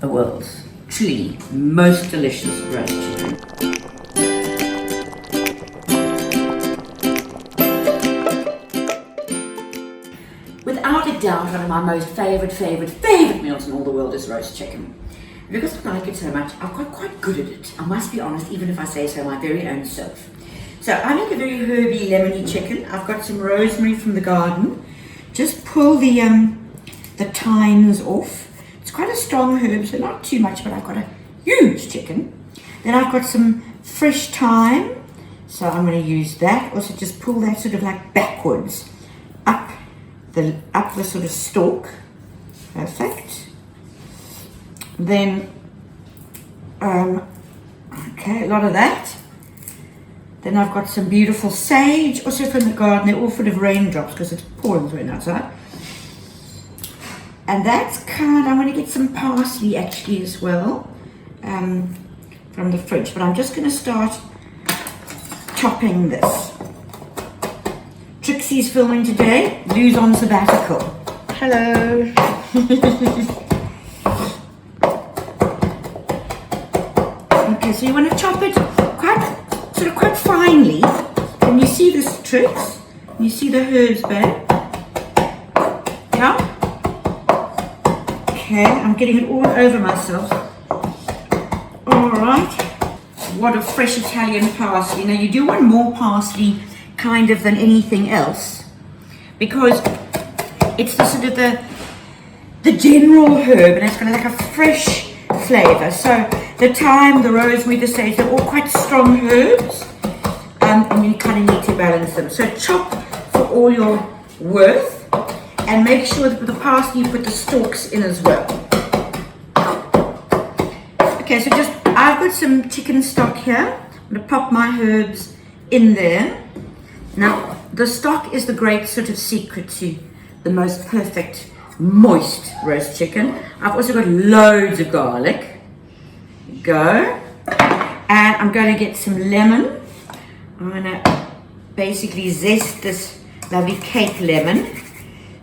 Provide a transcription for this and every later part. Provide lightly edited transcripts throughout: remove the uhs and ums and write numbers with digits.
the world's truly most delicious roast chicken. Without a doubt, one of my most favourite meals in all the world is roast chicken. Because I like it so much, I've got quite good at it. I must be honest, even if I say so my very own self. So I make a very herby, lemony chicken. I've got some rosemary from the garden. Just pull the thymes off. It's quite a strong herb, so not too much, but I've got a huge chicken. Then I've got some fresh thyme, so I'm going to use that. Also just pull that sort of like backwards, up the sort of stalk. Perfect. Then, okay, a lot of that. Then I've got some beautiful sage, also from the garden. They're all full of raindrops because it's pouring rain outside. And that's I'm going to get some parsley actually as well, from the fridge. But I'm just going to start chopping this. Trixie's filming today. Lou's on sabbatical. Hello. Okay, so you want to chop it quite finely. And you see this tricks. You see the herbs back. Yeah. Okay, I'm getting it all over myself. All right. What a fresh Italian parsley. Now you do want more parsley kind of than anything else, because it's the sort of the general herb, and it's got like a fresh flavour. So the thyme, the rosemary, the sage, they're all quite strong herbs, and you kind of need to balance them. So chop for all your worth, and make sure that with the parsley you put the stalks in as well. Okay, so I've got some chicken stock here. I'm going to pop my herbs in there. Now, the stock is the great sort of secret to the most perfect moist roast chicken. I've also got loads of garlic. Go. And I'm going to get some lemon. I'm going to basically zest this lovely cake lemon.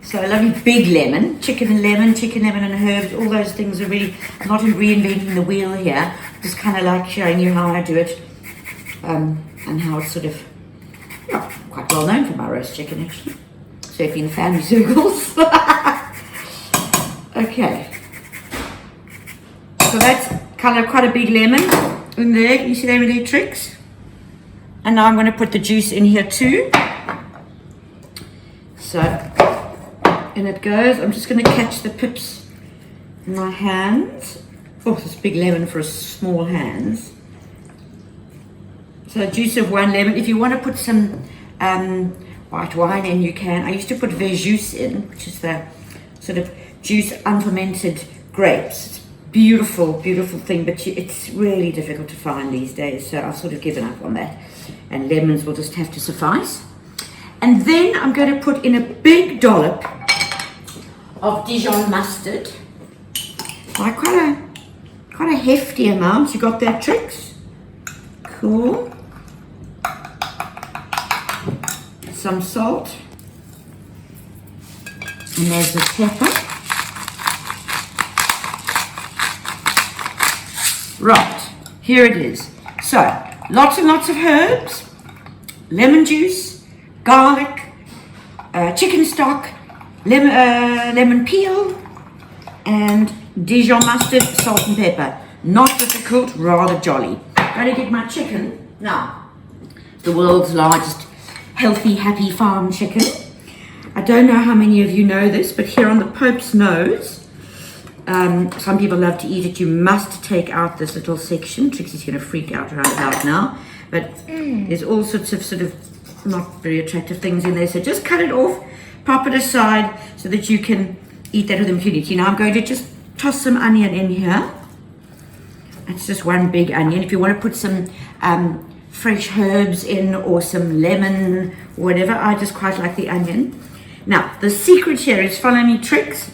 So a lovely big lemon, chicken and herbs, all those things are really not reinventing the wheel here. Just kind of like showing you how I do it, and how it's sort of quite well known for my roast chicken actually. So if you're in family circles. Okay. So that's kind of quite a big lemon in there. You see them little tricks? And now I'm going to put the juice in here too. So, in it goes. I'm just going to catch the pips in my hands. Oh, this big lemon for a small hands. So juice of 1 lemon. If you want to put some white wine in, you can. I used to put verjuice in, which is the sort of juice unfermented grapes. It's beautiful, beautiful thing, but it's really difficult to find these days, so I've sort of given up on that. And lemons will just have to suffice. And then I'm going to put in a big dollop of Dijon mustard. Like quite a hefty amount. You got that, Trix? Cool. Some salt, and there's the pepper. Right, here it is. So, lots and lots of herbs, lemon juice, garlic, chicken stock, lemon peel, and Dijon mustard, salt and pepper. Not difficult, rather jolly. I'm going to get my chicken. Now, the world's largest healthy, happy farm chicken. I don't know how many of you know this, but here on the Pope's nose, some people love to eat it. You must take out this little section. Trixie's going to freak out around about now, but there's all sorts of sort of not very attractive things in there. So just cut it off, pop it aside so that you can eat that with impunity. Now I'm going to just toss some onion in here. It's just one big onion. If you want to put some fresh herbs in or some lemon, whatever, I just quite like the onion. Now, the secret here is, follow me, Tricks.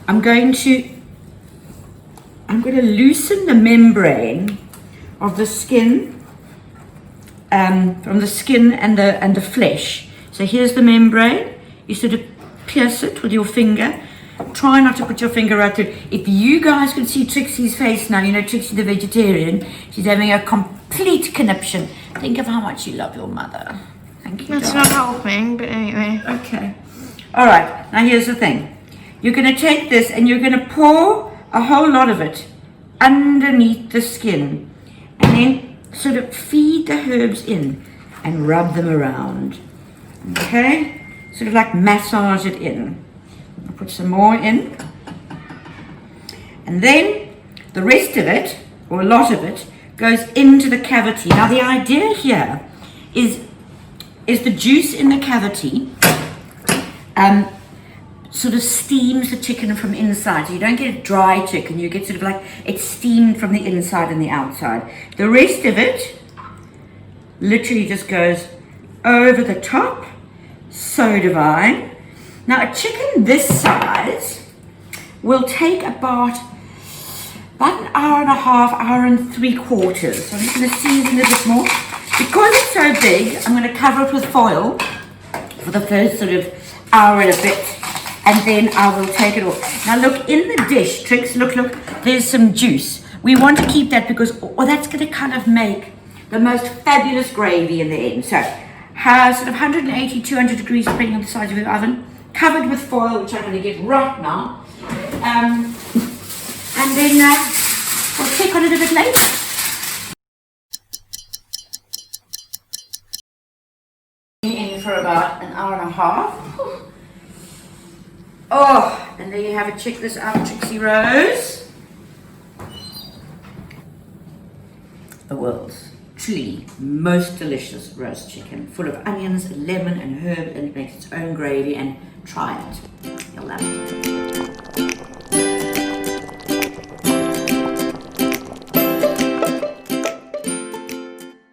I'm going to loosen the membrane of the skin, from the skin and the flesh. So here's the membrane. You sort of pierce it with your finger, try not to put your finger right through. If you guys could see Trixie's face now, you know Trixie the vegetarian, she's having a complete conniption. Think of how much you love your mother. Thank you, That's darling. not helping, but anyway. Okay. All right, now here's the thing. You're going to take this and you're going to pour a whole lot of it underneath the skin. And then sort of feed the herbs in and rub them around. Okay? Sort of like massage it in. I'll put some more in. And then the rest of it, or a lot of it, goes into the cavity. Now the idea here is the juice in the cavity sort of steams the chicken from inside. So you don't get a dry chicken, you get sort of like it's steamed from the inside and the outside. The rest of it literally just goes over the top. So divine. Now a chicken this size will take about an hour and a half, hour and 3/4. So I'm just going to season it a bit more. Because it's so big, I'm going to cover it with foil for the first sort of hour and a bit, and then I will take it off. Now look, in the dish, Trix, look, there's some juice. We want to keep that because that's going to kind of make the most fabulous gravy in the end. So, sort of 180, 200 degrees, depending on the size of your oven, covered with foil, which I'm going to get right now. And then we'll check on it a bit later. In for about an hour and a half. Oh, and there you have it. Check this out, Trixie Rose. The world's truly most delicious roast chicken, full of onions, lemon and herb, and it makes its own gravy, and try it. You'll love it.